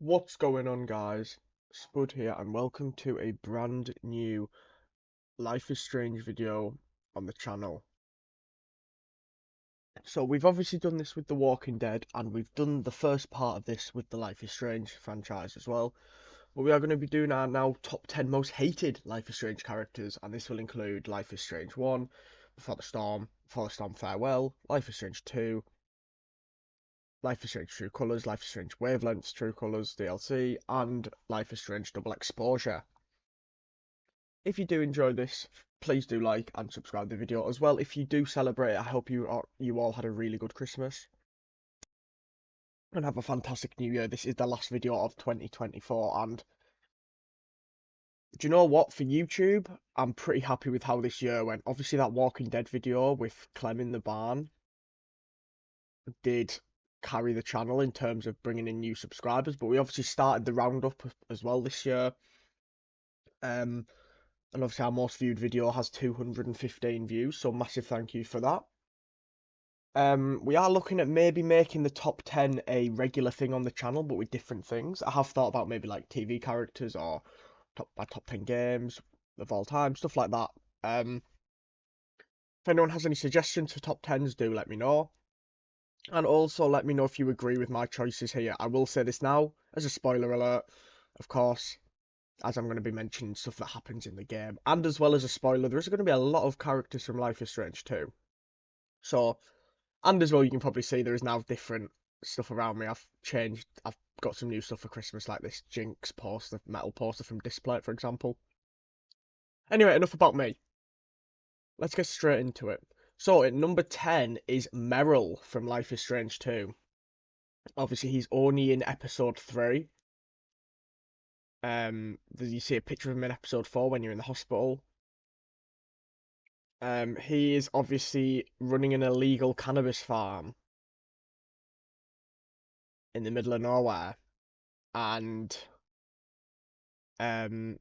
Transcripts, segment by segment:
What's going on, guys? Spud here, and welcome to a brand new Life is Strange video on the channel. So, we've obviously done this with The Walking Dead, and we've done the first part of this with the Life is Strange franchise as well. But we are going to be doing our now top 10 most hated Life is Strange characters, and this will include Life is Strange 1, Before the Storm Farewell, Life is Strange 2, Life is Strange True Colours, Life is Strange Wavelengths True Colours DLC, and Life is Strange Double Exposure. If you do enjoy this, please do like and subscribe the video as well. If you do celebrate it, I hope you all had a really good Christmas and have a fantastic New Year. This is the last video of 2024, and do you know what? For YouTube, I'm pretty happy with how this year went. Obviously, that Walking Dead video with Clem in the barn did carry the channel in terms of bringing in new subscribers, but we obviously started the roundup as well this year. Um, and obviously our most viewed video has 215 views, so massive thank you for that. We are looking at maybe making the top 10 a regular thing on the channel, but with different things. I have thought about maybe like TV characters or my top 10 games of all time, stuff like that. If anyone has any suggestions for top 10s, do let me know. And also let me know if you agree with my choices here. I will say this now as a spoiler alert, of course, as I'm going to be mentioning stuff that happens in the game. And as well as a spoiler, there is going to be a lot of characters from Life is Strange too. So, and as well, you can probably see there is now different stuff around me. I've got some new stuff for Christmas, like this Jinx poster, metal poster from Display, for example. Anyway, enough about me. Let's get straight into it. So, at number 10 is Meryl from Life is Strange 2. Obviously, he's only in episode 3. You see a picture of him in episode 4 when you're in the hospital. He is obviously running an illegal cannabis farm in the middle of nowhere, and um,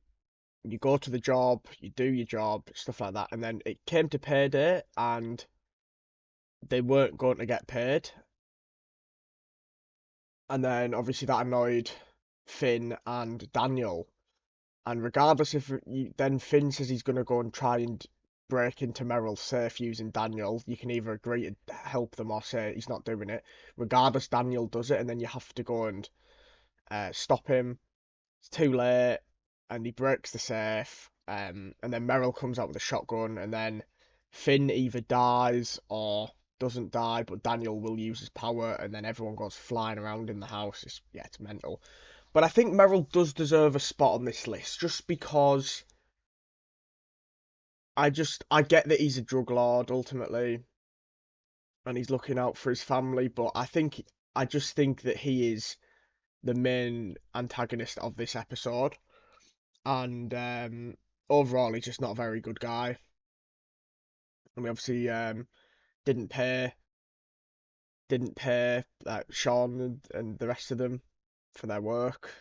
you go to the job, you do your job, stuff like that, and then it came to payday, and they weren't going to get paid, and then obviously that annoyed Finn and Daniel, and regardless if then Finn says he's going to go and try and break into Meryl's safe using Daniel, you can either agree to help them or say he's not doing it. Regardless, Daniel does it, and then you have to go and stop him. It's too late, and he breaks the safe. And then Meryl comes out with a shotgun, and then Finn either dies or doesn't die, but Daniel will use his power, and then everyone goes flying around in the house. It's mental. But I think Meryl does deserve a spot on this list, just because I get that he's a drug lord ultimately, and he's looking out for his family, but I just think that he is the main antagonist of this episode. And overall, he's just not a very good guy. And we obviously didn't pay didn't pay Sean and the rest of them for their work.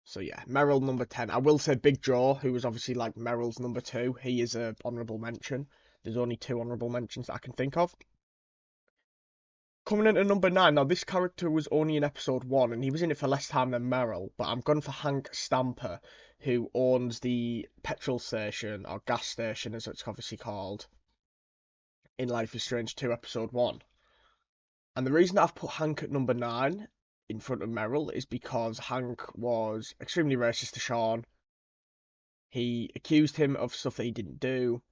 So yeah, Meryl number 10. I will say Big Joe, who was obviously like Meryl's number 2. He is a honourable mention. There's only 2 honourable mentions that I can think of. Coming in at number 9. Now this character was only in episode 1, and he was in it for less time than Meryl. But I'm going for Hank Stamper, who owns the petrol station or gas station, as it's obviously called, in Life is Strange 2 episode 1. And the reason I've put Hank at number 9 in front of Meryl is because Hank was extremely racist to Sean. He accused him of stuff that he didn't do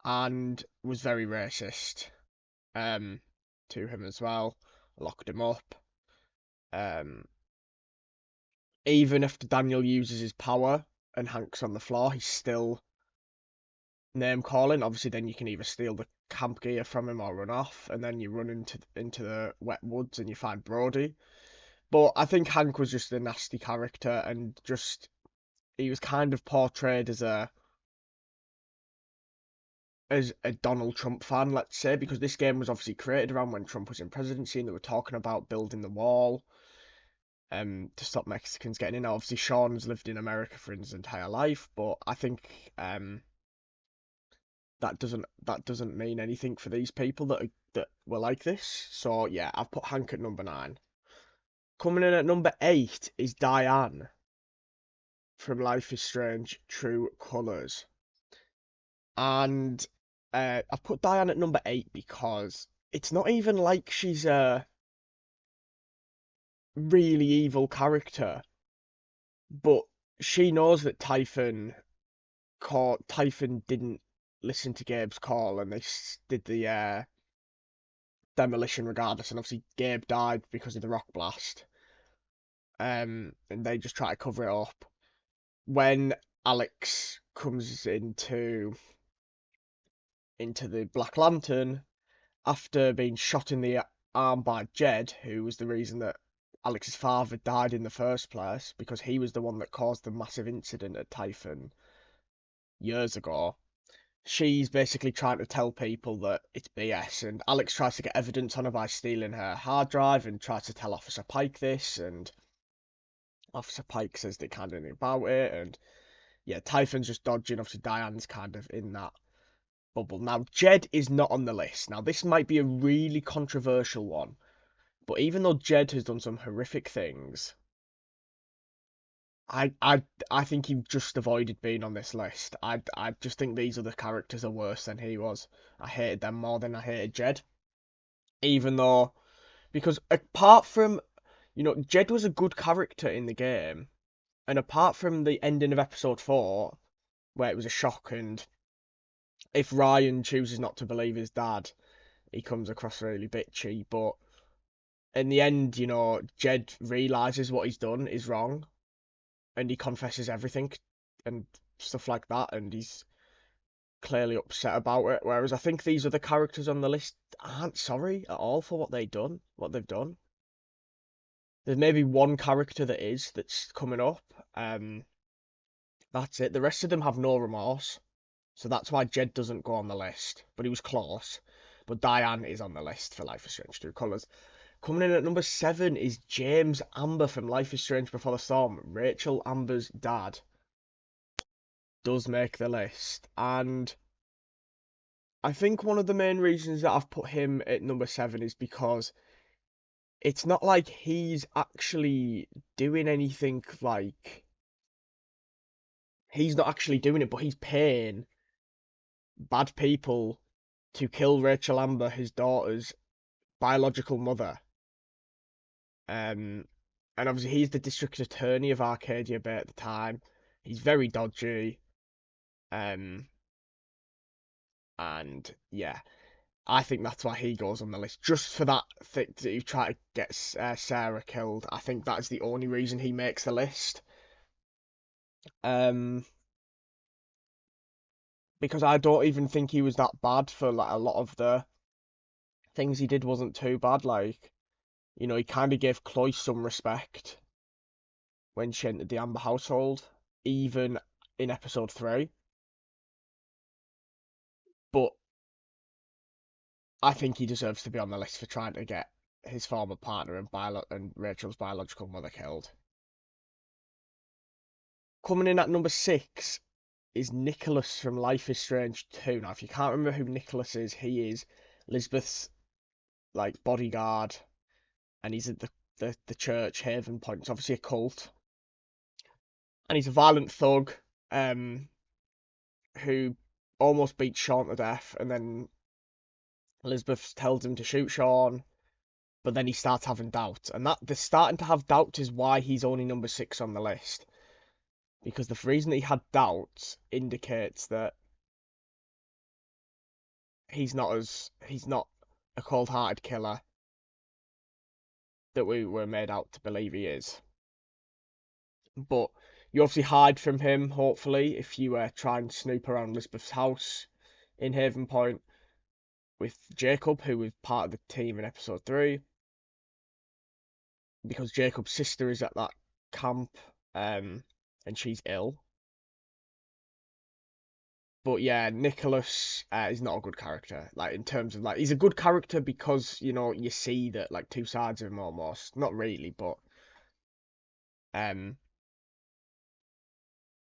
and was very racist um, to him as well. Locked him up. Um, Even if Daniel uses his power and Hank's on the floor, he's still name calling. Obviously, then you can either steal the camp gear from him or run off, and then you run into the wet woods and you find Brody. But I think Hank was just a nasty character, and just he was kind of portrayed as a Donald Trump fan, let's say, because this game was obviously created around when Trump was in presidency, and they were talking about building the wall to stop Mexicans getting in. Obviously, Sean's lived in America for his entire life, but I think that doesn't mean anything for these people that were like this. So yeah, I've put Hank at number 9. Coming in at number 8 is Diane from Life is Strange True Colours. And I've put Diane at number 8 because it's not even like she's a really evil character, but she knows that Typhon didn't listen to Gabe's call, and they did the demolition regardless. And obviously, Gabe died because of the rock blast. And they just try to cover it up. When Alex comes into the Black Lantern after being shot in the arm by Jed, who was the reason that Alex's father died in the first place, because he was the one that caused the massive incident at Typhon years ago. She's basically trying to tell people that it's BS, and Alex tries to get evidence on her by stealing her hard drive and tries to tell Officer Pike this, and Officer Pike says they can't do anything about it, and yeah, Typhon's just dodging. Obviously, Diane's kind of in that bubble. Now, Jed is not on the list. Now, this might be a really controversial one, but even though Jed has done some horrific things, I I I think he just avoided being on this list. I just think these other characters are worse than he was. I hated them more than I hated Jed. Even though, because apart from, Jed was a good character in the game, and apart from the ending of episode 4, where it was a shock, and if Ryan chooses not to believe his dad, he comes across really bitchy, but in the end, Jed realizes what he's done is wrong, and he confesses everything and stuff like that, and he's clearly upset about it. Whereas I think these other characters on the list aren't sorry at all for what they've done. There's maybe one character that's coming up. That's it. The rest of them have no remorse, so that's why Jed doesn't go on the list. But he was close. But Diane is on the list for Life is Strange True Colours. Coming in at number 7 is James Amber from Life is Strange Before the Storm. Rachel Amber's dad does make the list, and I think one of the main reasons that I've put him at number 7 is because it's not like he's actually doing anything, like he's not actually doing it, but he's paying bad people to kill Rachel Amber, his daughter's biological mother. And obviously he's the district attorney of Arcadia Bay at the time. He's very dodgy. And yeah, I think that's why he goes on the list, just for that thing that you try to get Sarah killed. I think that's the only reason he makes the list. Because I don't even think he was that bad for like a lot of the things he did wasn't too bad. Like, he kind of gave Chloe some respect when she entered the Amber household, even in episode 3. But I think he deserves to be on the list for trying to get his former partner and Rachel's biological mother killed. Coming in at number 6 is Nicholas from Life is Strange 2. Now, if you can't remember who Nicholas is, he is Elizabeth's like bodyguard, and he's at the church Haven Point. It's obviously a cult, and he's a violent thug who almost beats Sean to death, and then Elizabeth tells him to shoot Sean, but then he starts having doubts, and that the starting to have doubts is why he's only number 6 on the list, because the reason that he had doubts indicates that he's not a cold-hearted killer that we were made out to believe he is. But you obviously hide from him, hopefully, if you try and snoop around Elizabeth's house in Haven Point with Jacob, who was part of the team in episode 3, because Jacob's sister is at that camp, and she's ill. But yeah, Nicholas is not a good character. Like, in terms of, like, he's a good character because, you see that, like, two sides of him almost. Not really, but,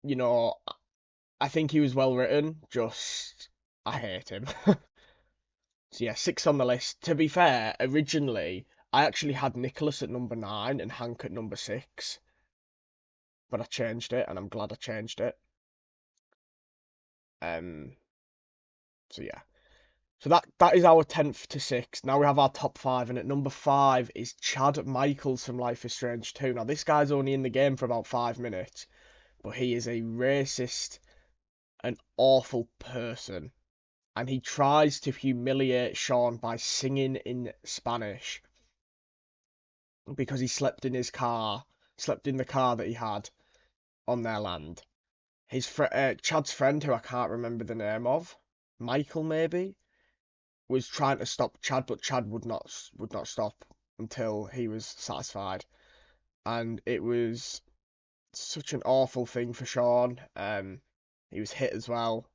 you know, I think he was well written, just, I hate him. So yeah, 6 on the list. To be fair, originally, I actually had Nicholas at number 9 and Hank at number 6, but I changed it, and I'm glad I changed it. So yeah. So that is our 10th to 6th. Now we have our top 5, and at number 5 is Chad Michaels from Life is Strange 2. Now this guy's only in the game for about 5 minutes, but he is a racist, an awful person, and he tries to humiliate Sean by singing in Spanish because he slept in the car that he had on their land. His Chad's friend, who I can't remember the name of, Michael maybe, was trying to stop Chad, but Chad would not stop until he was satisfied, and it was such an awful thing for Sean. He was hit as well.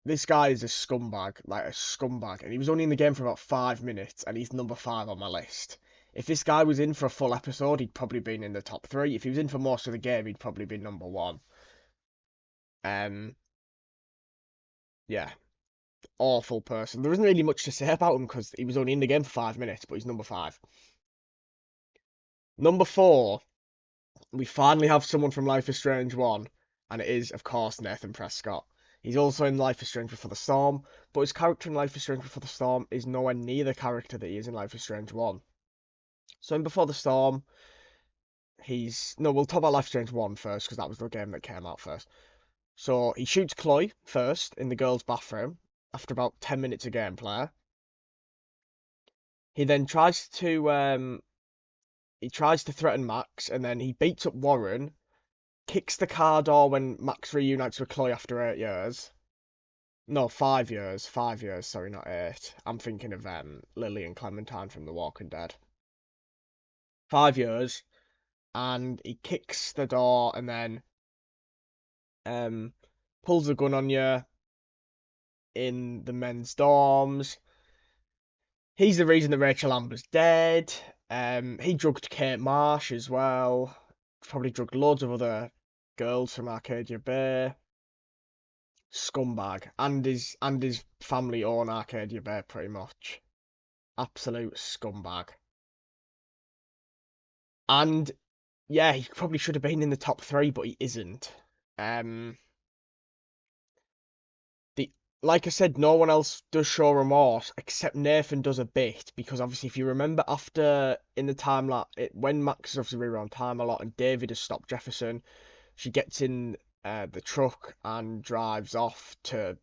This guy is a scumbag, like a scumbag, and he was only in the game for about 5 minutes, and he's number 5 on my list. If this guy was in for a full episode, he'd probably been in the top 3. If he was in for most of the game, he'd probably be number 1. Yeah, awful person. There isn't really much to say about him because he was only in the game for 5 minutes, but he's number 5. Number 4, we finally have someone from Life is Strange 1, and it is, of course, Nathan Prescott. He's also in Life is Strange Before the Storm, but his character in Life is Strange Before the Storm is nowhere near the character that he is in Life is Strange 1. So in Before the Storm, we'll talk about Life is Strange 1 first, because that was the game that came out first. So he shoots Chloe first in the girls' bathroom after about 10 minutes of gameplay. He then tries to threaten Max, and then he beats up Warren, kicks the car door when Max reunites with Chloe after 8 years. No, 5 years. 5 years, sorry, not 8. I'm thinking of Lily and Clementine from The Walking Dead. 5 years, and he kicks the door and then pulls a gun on you in the men's dorms. He's the reason that Rachel Amber's dead. He drugged Kate Marsh as well. Probably drugged loads of other girls from Arcadia Bay. Scumbag. And his family own Arcadia Bay pretty much. Absolute scumbag. And yeah, he probably should have been in the top 3, but he isn't. Like I said, no one else does show remorse except Nathan does a bit, because obviously if you remember after in the time when Max is obviously rewound time a lot and David has stopped Jefferson, she gets in the truck and drives off to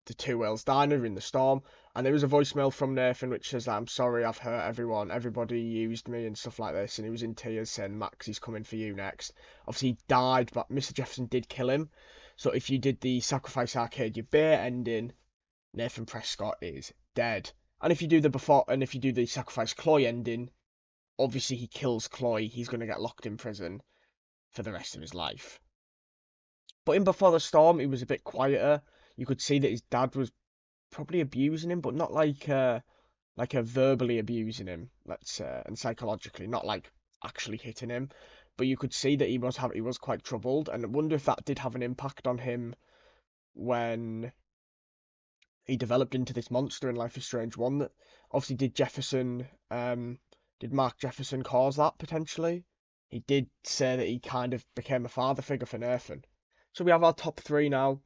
the Two Whales Diner in the storm, and there was a voicemail from Nathan which says, "I'm sorry, I've hurt everyone, everybody used me and stuff like this," and he was in tears saying, "Max, he's coming for you next." Obviously he died, but Mr. Jefferson did kill him. So if you did the Sacrifice Arcadia Bay ending, Nathan Prescott is dead. And if you do the Sacrifice Chloe ending, obviously he kills Chloe. He's going to get locked in prison for the rest of his life. But in Before the Storm, he was a bit quieter. You could see that his dad was probably abusing him, but not like a verbally abusing him, let's say, and psychologically, not like actually hitting him. But you could see that he was quite troubled, and I wonder if that did have an impact on him when he developed into this monster in Life is Strange 1. That obviously did Mark Jefferson cause that potentially? He did say that he kind of became a father figure for Nathan. So we have our top 3 now,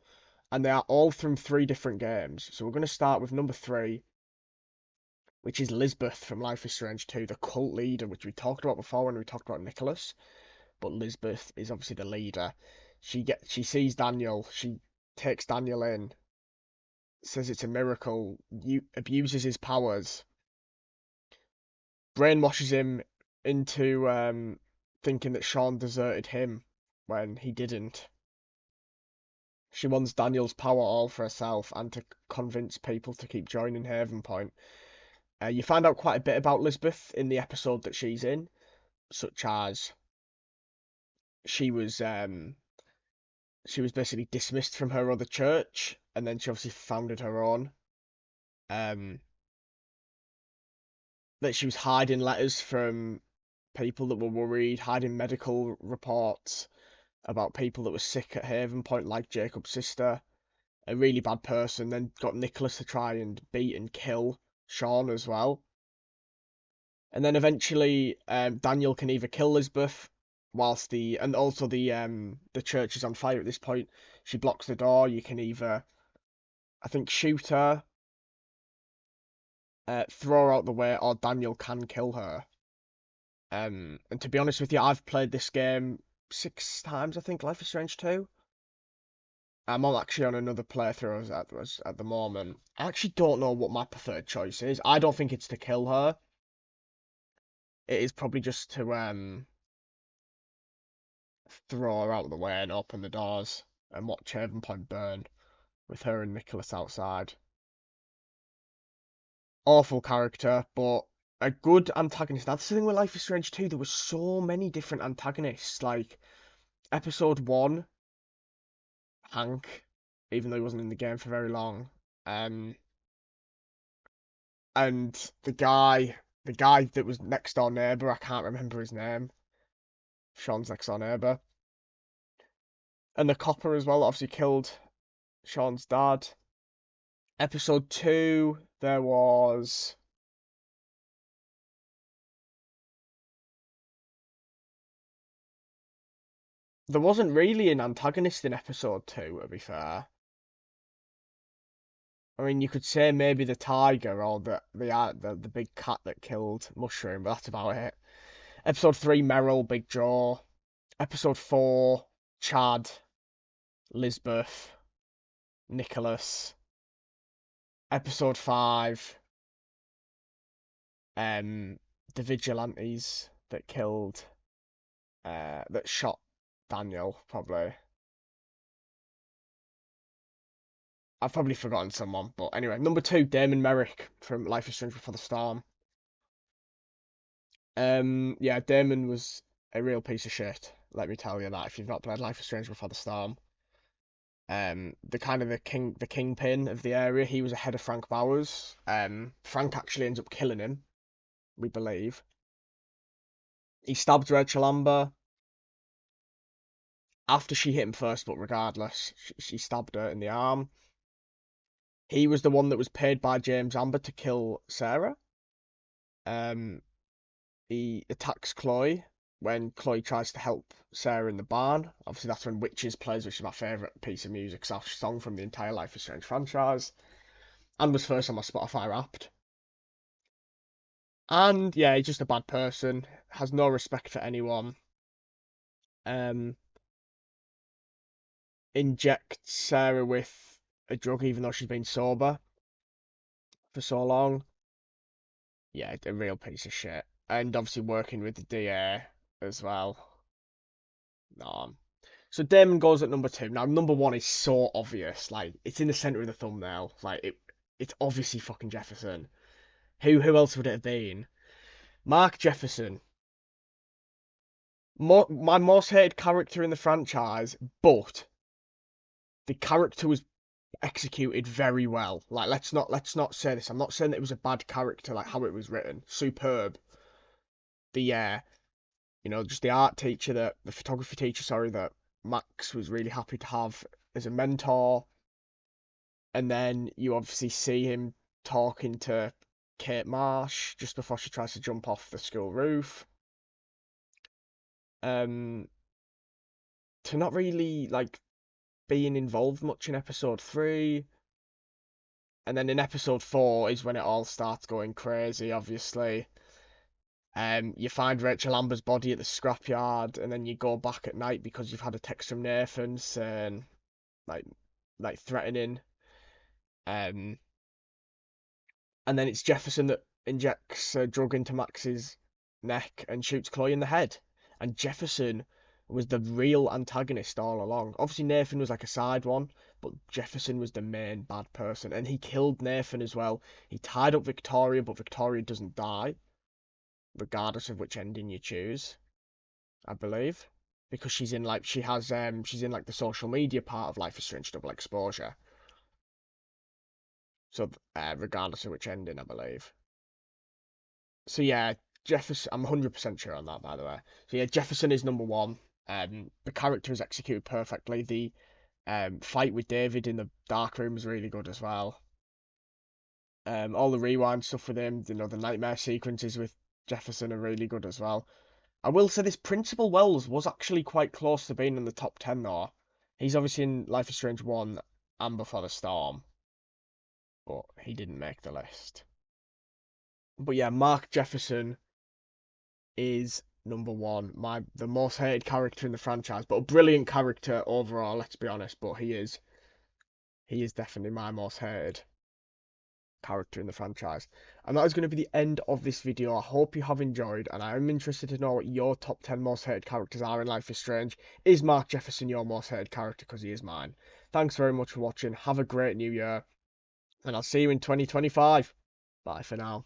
and they are all from 3 different games. So we're going to start with number 3, which is Lisbeth from Life is Strange 2, the cult leader, which we talked about before when we talked about Nicholas. But Lisbeth is obviously the leader. She sees Daniel, she takes Daniel in, says it's a miracle, abuses his powers, brainwashes him into thinking that Sean deserted him when he didn't. She wants Daniel's power all for herself and to convince people to keep joining Haven Point. You find out quite a bit about Lisbeth in the episode that she's in, such as she was basically dismissed from her other church, and then she obviously founded her own. That she was hiding letters from people that were worried, hiding medical reports about people that were sick at Haven Point, like Jacob's sister. A really bad person. Then got Nicholas to try and beat and kill Sean as well. And then eventually, Daniel can either kill Lisbeth and also the church is on fire at this point. She blocks the door. You can either, I think, shoot her, throw her out the way, or Daniel can kill her. And to be honest with you, I've played this game 6 times, I think, Life is Strange 2. I'm actually on another playthrough at the moment. I actually don't know what my preferred choice is. I don't think it's to kill her. It is probably just to throw her out of the way and open the doors and watch Haven Point burn with her and Nicholas outside. Awful character, but a good antagonist. That's the thing with Life is Strange 2. There were so many different antagonists. Like episode 1, Hank, even though he wasn't in the game for very long. And the guy that was next door neighbor, I can't remember his name. Sean's next door neighbor. And the copper as well, obviously killed Sean's dad. Episode 2, there wasn't really an antagonist in episode 2, to be fair. I mean, you could say maybe the tiger or the big cat that killed Mushroom, but that's about it. Episode 3, Meryl, Big Joe. Episode 4, Chad, Lisbeth, Nicholas. Episode 5, the vigilantes that killed, that shot Daniel, probably. I've probably forgotten someone, but anyway, number 2, Damon Merrick from Life is Strange Before the Storm. Yeah, Damon was a real piece of shit. Let me tell you that if you've not played Life is Strange Before the Storm. The kingpin of the area. He was ahead of Frank Bowers. Frank actually ends up killing him, we believe. He stabbed Rachel Amber after she hit him first, but regardless, she stabbed her in the arm. He was the one that was paid by James Amber to kill Sarah. Um, he attacks Chloe when Chloe tries to help Sarah in the barn. Obviously, that's when Witches plays, which is my favourite piece of music song from the entire Life is Strange franchise, and was first on my Spotify Wrapped. And yeah, he's just a bad person, has no respect for anyone. Injects Sarah with a drug even though she's been sober for so long. Yeah, a real piece of shit. And obviously working with the DA as well. No. So Damon goes at number 2. Now number 1 is so obvious. Like it's in the center of the thumbnail. It's obviously fucking Jefferson. Who else would it have been? Mark Jefferson. My most hated character in the franchise, but the character was executed very well. Like let's not say this. I'm not saying that it was a bad character like how it was written. Superb. The just the art teacher the photography teacher, sorry, that Max was really happy to have as a mentor. And then you obviously see him talking to Kate Marsh just before she tries to jump off the school roof. To not really like being involved much in episode 3. And then in episode 4 is when it all starts going crazy, obviously. You find Rachel Amber's body at the scrapyard, and then you go back at night because you've had a text from Nathan saying, like, threatening. And then it's Jefferson that injects a drug into Max's neck and shoots Chloe in the head. And Jefferson was the real antagonist all along. Obviously, Nathan was like a side one, but Jefferson was the main bad person, and he killed Nathan as well. He tied up Victoria, but Victoria doesn't die, regardless of which ending you choose, I believe, because she's in like the social media part of Life is Strange Double Exposure. So regardless of which ending, I believe. So yeah, Jefferson. I'm 100% sure on that, by the way. So yeah, Jefferson is number 1. The character is executed perfectly. The fight with David in the dark room is really good as well. All the rewind stuff with him, the nightmare sequences with Jefferson are really good as well. I will say this, Principal Wells was actually quite close to being in the top 10 though. He's obviously in Life is Strange 1 and Before the Storm, but he didn't make the list. But yeah, Mark Jefferson is number one, the most hated character in the franchise, but a brilliant character overall, let's be honest, but he is definitely my most hated character in the franchise. And that is going to be the end of this video. I hope you have enjoyed, and I am interested to know what your top 10 most hated characters are in Life is Strange. Is Mark Jefferson your most hated character? Because he is mine. Thanks very much for watching. Have a great new year, and I'll see you in 2025. Bye for now.